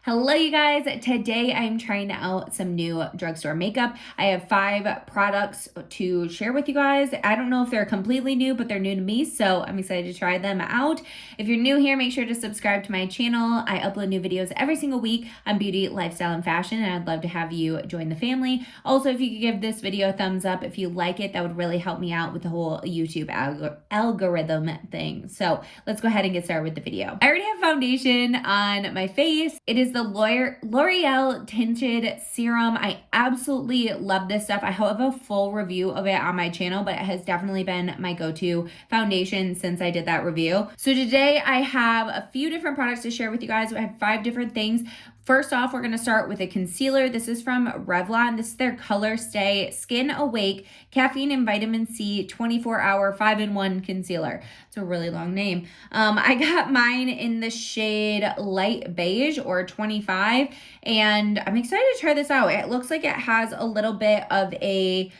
Hello you guys, today I'm trying out some new drugstore makeup. I have 5 products to share with you guys. I don't know if they're completely new, but they're new to me, so I'm excited to try them out. If you're new here, make sure to subscribe to my channel. I upload new videos every single week on beauty, lifestyle, and fashion, and I'd love to have you join the family. Also, if you could give this video a thumbs up if you like it, that would really help me out with the whole YouTube algorithm thing. So let's go ahead and get started with the video. I already have foundation on my face. It is the L'Oreal Tinted Serum. I absolutely love this stuff. I have a full review of it on my channel, but it has definitely been my go-to foundation since I did that review. So today I have a few different products to share with you guys. I have 5 different things. First off, we're gonna start with a concealer. This is from Revlon. This is their Color Stay Skin Awake Caffeine and Vitamin C 24-hour 5-in-1 concealer. It's a really long name. I got mine in the shade Light Beige or 25, and I'm excited to try this out. It looks like it has a little bit of a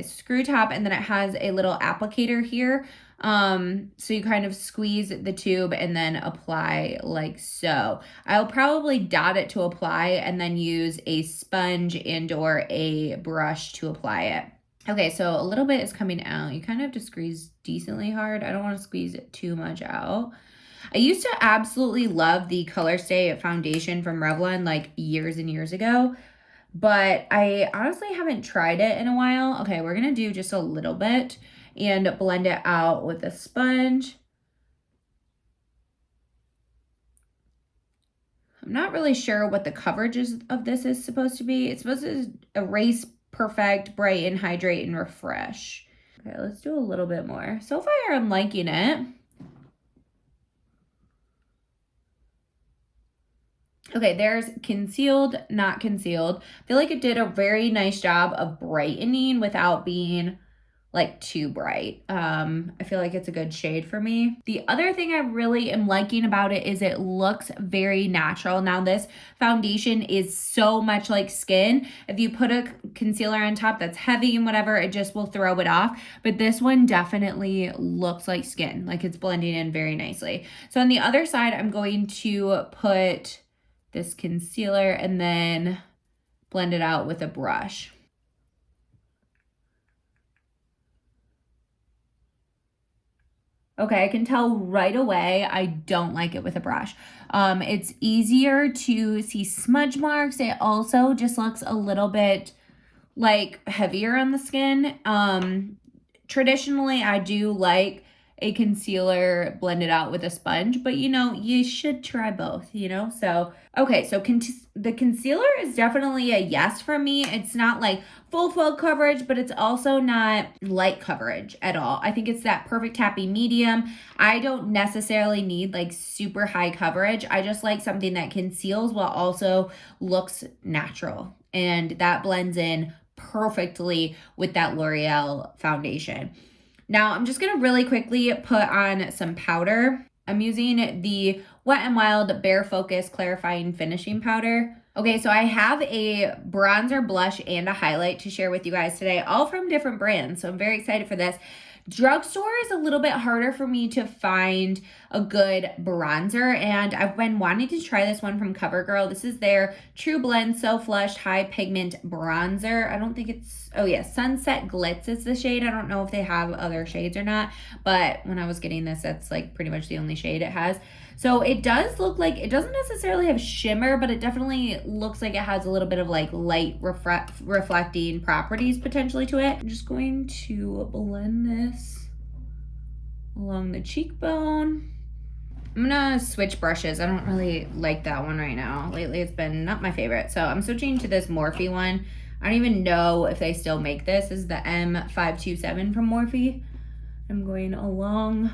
screw top, and then it has a little applicator here. So you kind of squeeze the tube and then apply like so. I'll probably dot it to apply and then use a sponge and or a brush to apply it. Okay, so a little bit is coming out. You kind of have to squeeze decently hard. I don't want to squeeze it too much out. I used to absolutely love the Color Stay foundation from Revlon like years and years ago, but I honestly haven't tried it in a while. Okay, we're gonna do just a little bit and blend it out with a sponge. I'm not really sure what the coverage of this is supposed to be. It's supposed to erase, perfect, brighten, hydrate, and refresh. Okay, let's do a little bit more. So far, I'm liking it. Okay, there's concealed, not concealed. I feel like it did a very nice job of brightening without being like too bright. I feel like it's a good shade for me. The other thing I really am liking about it is it looks very natural. Now this foundation is so much like skin. If you put a concealer on top that's heavy and whatever, it just will throw it off. But this one definitely looks like skin, like it's blending in very nicely. So on the other side, I'm going to put this concealer and then blend it out with a brush. Okay, I can tell right away I don't like it with a brush. It's easier to see smudge marks. It also just looks a little bit like heavier on the skin. Traditionally, I do like a concealer blended out with a sponge, but you know, you should try both, you know? So, okay, so the concealer is definitely a yes for me. It's not like full coverage, but it's also not light coverage at all. I think it's that perfect happy medium. I don't necessarily need like super high coverage. I just like something that conceals while also looks natural, and that blends in perfectly with that L'Oreal foundation. Now, I'm just going to really quickly put on some powder. I'm using the Wet n Wild Bare Focus Clarifying Finishing Powder. Okay, so I have a bronzer, blush, and a highlight to share with you guys today, all from different brands. So I'm very excited for this. Drugstore is a little bit harder for me to find a good bronzer, and I've been wanting to try this one from CoverGirl. This is their True Blend So Flushed High Pigment Bronzer. I don't think it's, oh yeah, Sunset Glitz is the shade. I don't know if they have other shades or not, but when I was getting this, that's like pretty much the only shade it has. So it does look like, it doesn't necessarily have shimmer, but it definitely looks like it has a little bit of like light reflecting properties potentially to it. I'm just going to blend this along the cheekbone. I'm gonna switch brushes. I don't really like that one right now. Lately it's been not my favorite. So I'm switching to this Morphe one. I don't even know if they still make this. This is the M527 from Morphe. I'm going along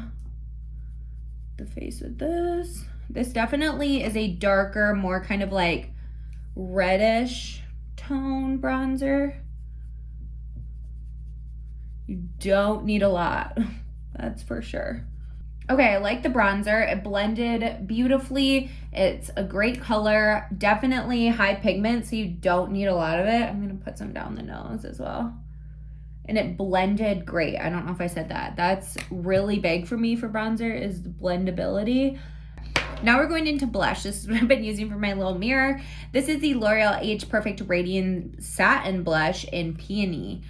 the face with this. This definitely is a darker, more kind of like reddish tone bronzer. You don't need a lot, that's for sure. Okay, I like the bronzer. It blended beautifully. It's a great color, definitely high pigment, so you don't need a lot of it. I'm gonna put some down the nose as well. And it blended great. I don't know if I said that. That's really big for me for bronzer, is the blendability. Now we're going into blush. This is what I've been using for my little mirror. This is the L'Oreal Age Perfect Radiant Satin Blush in Peony.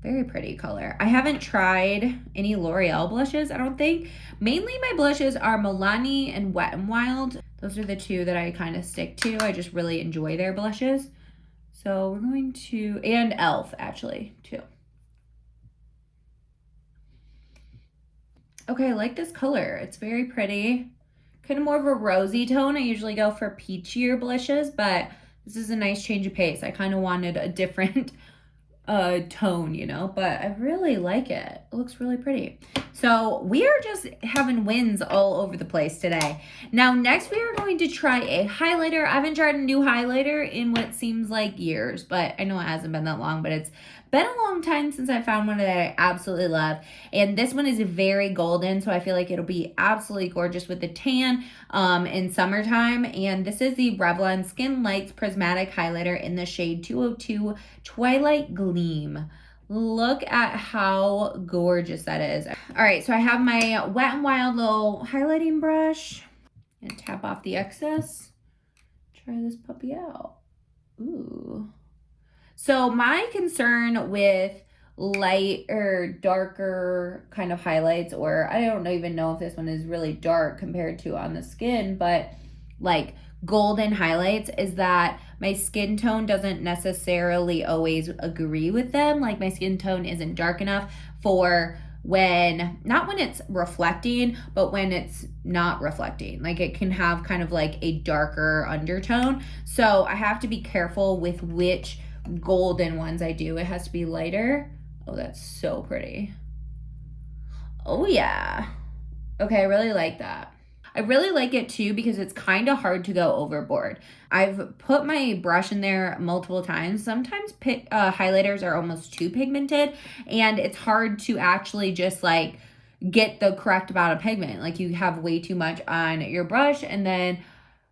Very pretty color. I haven't tried any L'Oreal blushes, I don't think. Mainly my blushes are Milani and Wet n Wild. Those are the two that I kind of stick to. I just really enjoy their blushes. So we're going to, and e.l.f. actually, too. Okay, I like this color. It's very pretty. Kind of more of a rosy tone. I usually go for peachier blushes, but this is a nice change of pace. I kind of wanted a different tone, you know, but I really like it. It looks really pretty. So we are just having wins all over the place today. Now, next we are going to try a highlighter. I haven't tried a new highlighter in what seems like years, but I know it hasn't been that long, but it's been a long time since I found one that I absolutely love. And this one is very golden, so I feel like it'll be absolutely gorgeous with the tan in summertime. And this is the Revlon Skin Lights Prismatic Highlighter in the shade 202 Twilight Gleam. Look at how gorgeous that is. All right, so I have my Wet n Wild little highlighting brush. And tap off the excess. Try this puppy out. Ooh. So my concern with light or darker kind of highlights, or I don't even know if this one is really dark compared to on the skin, but like golden highlights, is that my skin tone doesn't necessarily always agree with them. Like my skin tone isn't dark enough for when, not when it's reflecting, but when it's not reflecting. Like it can have kind of like a darker undertone. So I have to be careful with which golden ones I do. It has to be lighter. Oh, that's so pretty. Oh yeah. Okay, I really like that. I really like it too because it's kind of hard to go overboard. I've put my brush in there multiple times. Sometimes highlighters are almost too pigmented and it's hard to actually just like get the correct amount of pigment. Like you have way too much on your brush and then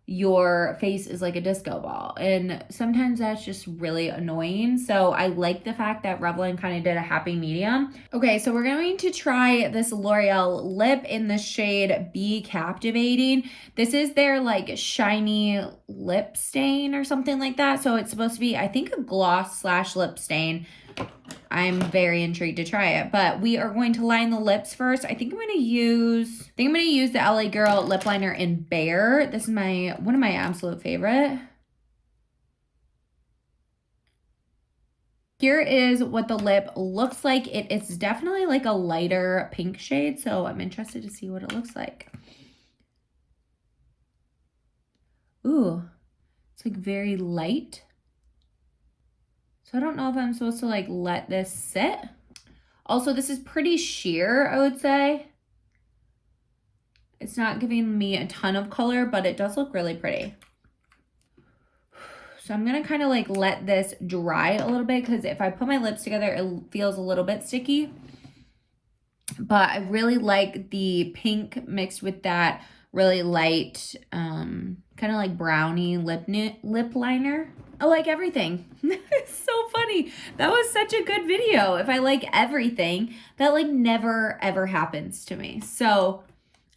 your face is like a disco ball. And sometimes that's just really annoying. So I like the fact that Revlon kind of did a happy medium. Okay, so we're going to try this L'Oreal lip in the shade Be Captivating. This is their like shiny lip stain or something like that. So it's supposed to be, I think, a gloss / lip stain. I'm very intrigued to try it, but we are going to line the lips first. I think I'm going to use the LA Girl lip liner in Bare. This is one of my absolute favorite. Here is what the lip looks like. It's definitely like a lighter pink shade, so I'm interested to see what it looks like. Ooh, it's like very light. So I don't know if I'm supposed to like let this sit. Also, this is pretty sheer, I would say. It's not giving me a ton of color, but it does look really pretty. So I'm gonna kind of like let this dry a little bit because if I put my lips together, it feels a little bit sticky. But I really like the pink mixed with that really light, kind of like brownie lip liner. I like everything. It's so funny. That was such a good video. If I like everything, that like never ever happens to me. So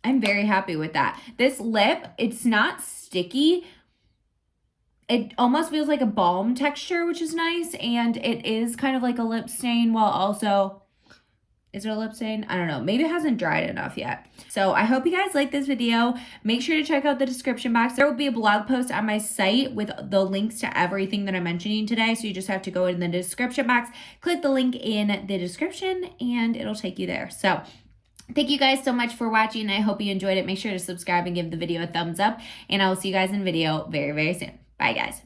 I'm very happy with that. This lip, it's not sticky. It almost feels like a balm texture, which is nice. And it is kind of like a lip stain while also, is it a lip stain? I don't know. Maybe it hasn't dried enough yet. So I hope you guys like this video. Make sure to check out the description box. There will be a blog post on my site with the links to everything that I'm mentioning today. So you just have to go in the description box, click the link in the description, and it'll take you there. So thank you guys so much for watching. I hope you enjoyed it. Make sure to subscribe and give the video a thumbs up. And I will see you guys in the video very, very soon. Bye, guys.